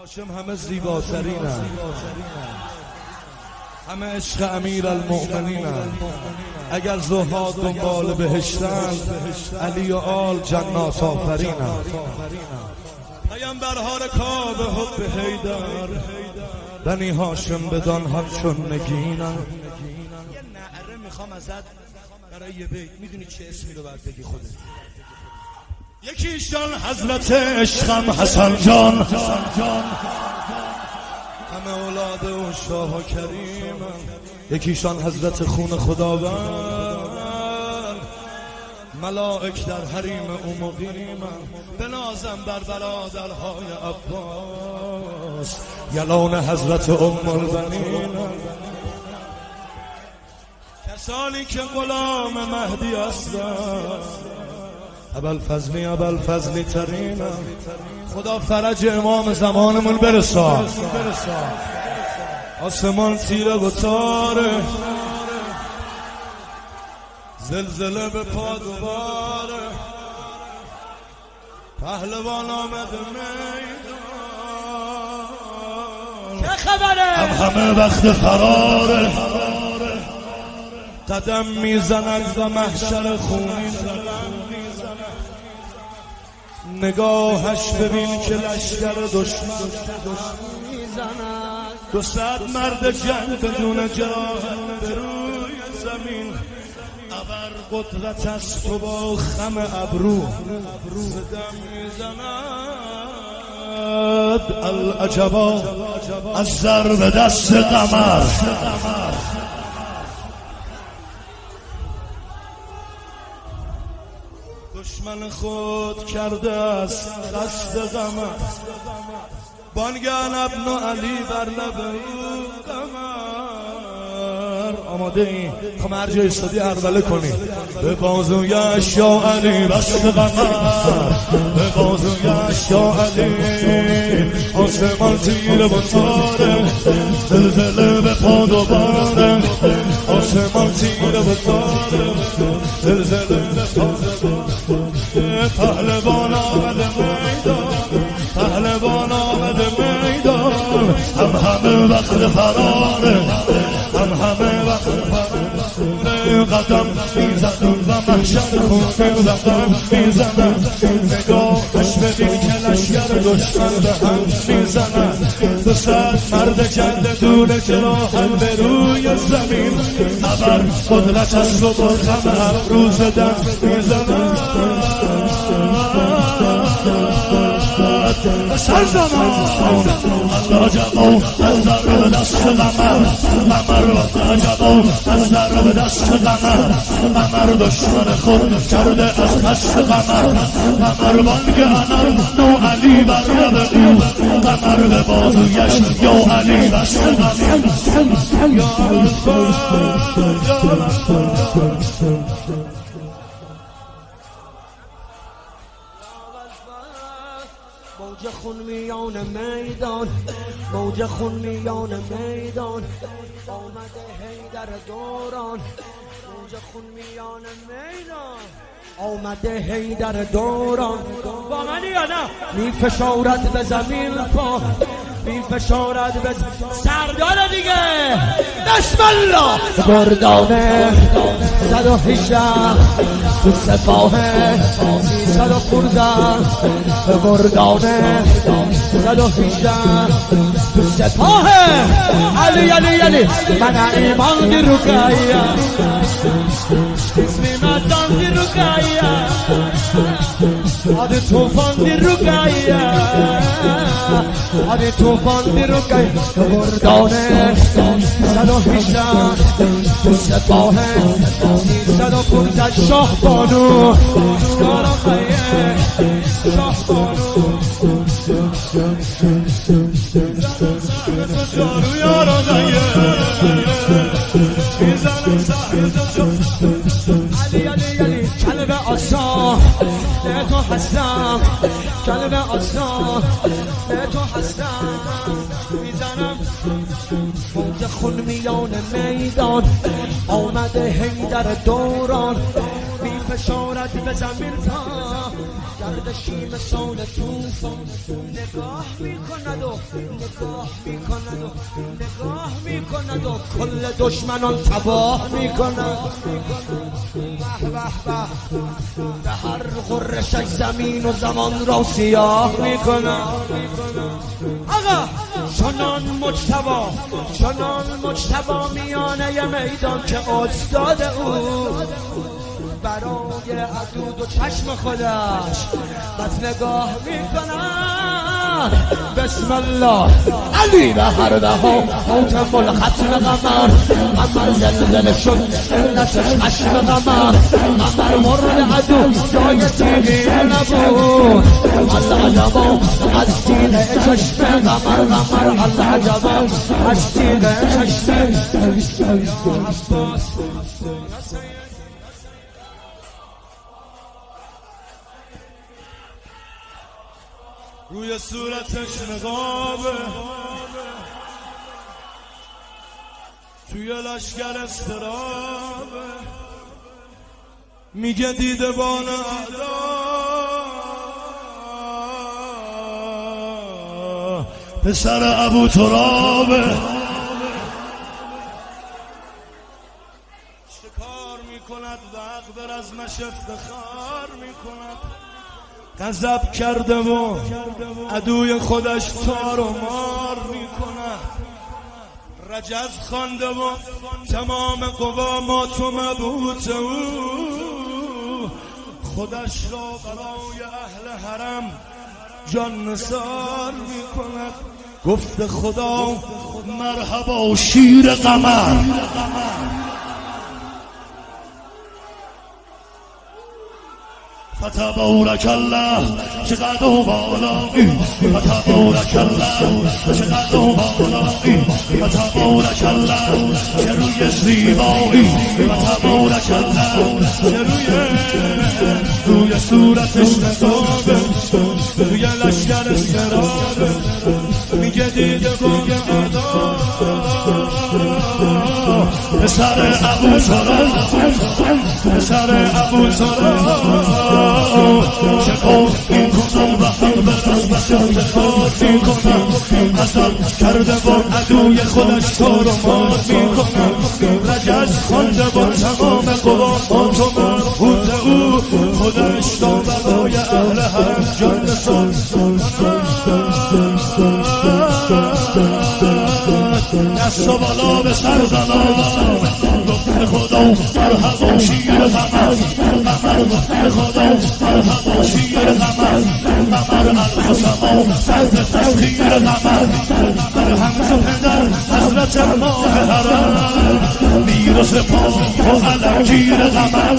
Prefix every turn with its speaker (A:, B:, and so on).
A: هاشم همه زیباترینن، همه عشق امیر المؤمنینن. اگر زهاد دنبال بهشتن، علی و آل جنات آفرینن. پیامبرها رکاب حب حیدر، بنی هاشم بدان همچون نگینن. یه نعره میخوام ازت برای یه بیت، میدونی چه اسمی رو باید بگی خودت؟ یکیشان حضرت عشقم حسن جان، همه اولاد اون شاه و کریم. یکیشان حضرت خون خداوند، ملائک در حریم او مقیم. بنازم بر برادرهای عباس، یلان حضرت ام البنین. کسانی که غلام مهدی هستند، ابوالفضلی ترین. خدا فرج امام زمانمون برسان. آسمان تیره و تاره، زلزله به پا دوباره. پهلوان آمد میدان،
B: چه خبره؟
A: همه وقت فراره. قدم میزنند و محشر خونین نگاهش ببین که لشکر دشمن میزند. 200 مرد جنگ بدون جراحت به روی زمین. ابر قدرت از تو با خم ابرو صدم میزند. العجبا از ضرب دست قمر، دشمن خود کرده از قصد قمر. بانگان ابن علی بر لب او قمر. آماده این؟ خب هر جای استادی عربله کنی. به بازویش یا علی بست قمر، به بازویش یا علی. آسمان تیره و تاره، زلزله به پا دوباره. آسمان تیره و تاره، زلزله به پا دوباره. پهلوان آمده میدان، پهلوان آمده میدان. همه وقت فراره، همه وقت فراره. قدم میزنم و محشر خونه قدم میزنم. نگاهش ببین که لشکر دشمن به هم میزنن. 200 مرد جنگ دون جراحت به روی زمین. ابر قدرت از رو با خم ابرو زدن میزنن. سر زمان الله جبو از ضرب دست قمر، قمر و جبو از ضرب دست قمر. قمر دشمن خود کرده از قصد قمر. قمر بانگ انم نو علی بر لب او. قمر به بازویش یا علی بست قمر.
B: موج خون میان میدان، موج خون میان میدان. آمده حیدر دوران، موج خون میان میدان. آمده حیدر دوران. با منی یا نه؟ می فشارد به زمین پا، می فشارد به سردار دیگه. بسم الله. گردانه 118 تو سپاه 315. گردانه 118 تو سپاه علی علی علی. من ایمان دی رکایا، اسمی مدان دی رکایا. آده توفان دی رکایا، آده توفان دی رکایا. گردانه 118 تو سپاه 315. شاه بانو دارم خیه، شاه بانو جارو یارا دایه. میزنم ساحل علی علی علی. کلب آسان به تو هستم، کلب آسان به تو هستم. میزنم موج خون میان میدان. آمده حیدر دوران، می فشارد به زمین پا گردشی مثال توفان نگاه میکند و نگاه میکند و نگاه میکند و کل دشمنان تباه میکند به هر غرشش زمین و زمان را سیاه میکند آقا چنان مجتبا میانه میدان که استاد او برای عدو دو چشم خودش بد نگاه میکنن بسم الله علی به هر دها حاتم الختم قمر زلزله شد علتش خشم قمر مورد عدو جای تیغی نبود العجبا از تیغ چشم قمر العجبا از تیغ چشم
A: روی صورتش نقابه توی لشگر استرابه میگه دیده بان اعدا پسر ابو ترابه شکار میکند و حق بر رزمش افتخار میکند غضب کرده و عدوی خودش تار و مار میکند رجز خوانده و تمام قوامات و مبهوت او خودش را برای اهل حرم جان نثار میکند گفت خدا مرحبا شیر قمر فتبارک الله چقدر بالایی فتبارک الله چقدر بالایی فتبارک الله چه روی زیبایی فتبارک الله چه روی صورتش نقابه روی لشگر استرابه میگه دیده بان ادا پسر ابو تراب پسر ابو تراب چه کار این کنم و هم برم افتخار می کنم غضب کرده با عدوی خودش تار و مار می کنم رجز خوانده با تمام قوامات و مبهوت او خودش را برای اهل حرم جان نثار دست و بالا به سر زنان گفت خدا مرحبا شیر قمر گفت خدا مرحبا شیر قمر قمر الحسما سرد تسخیر قمر همه پدر حضرت ماه حرم میر و سپاه و علمگیر قمر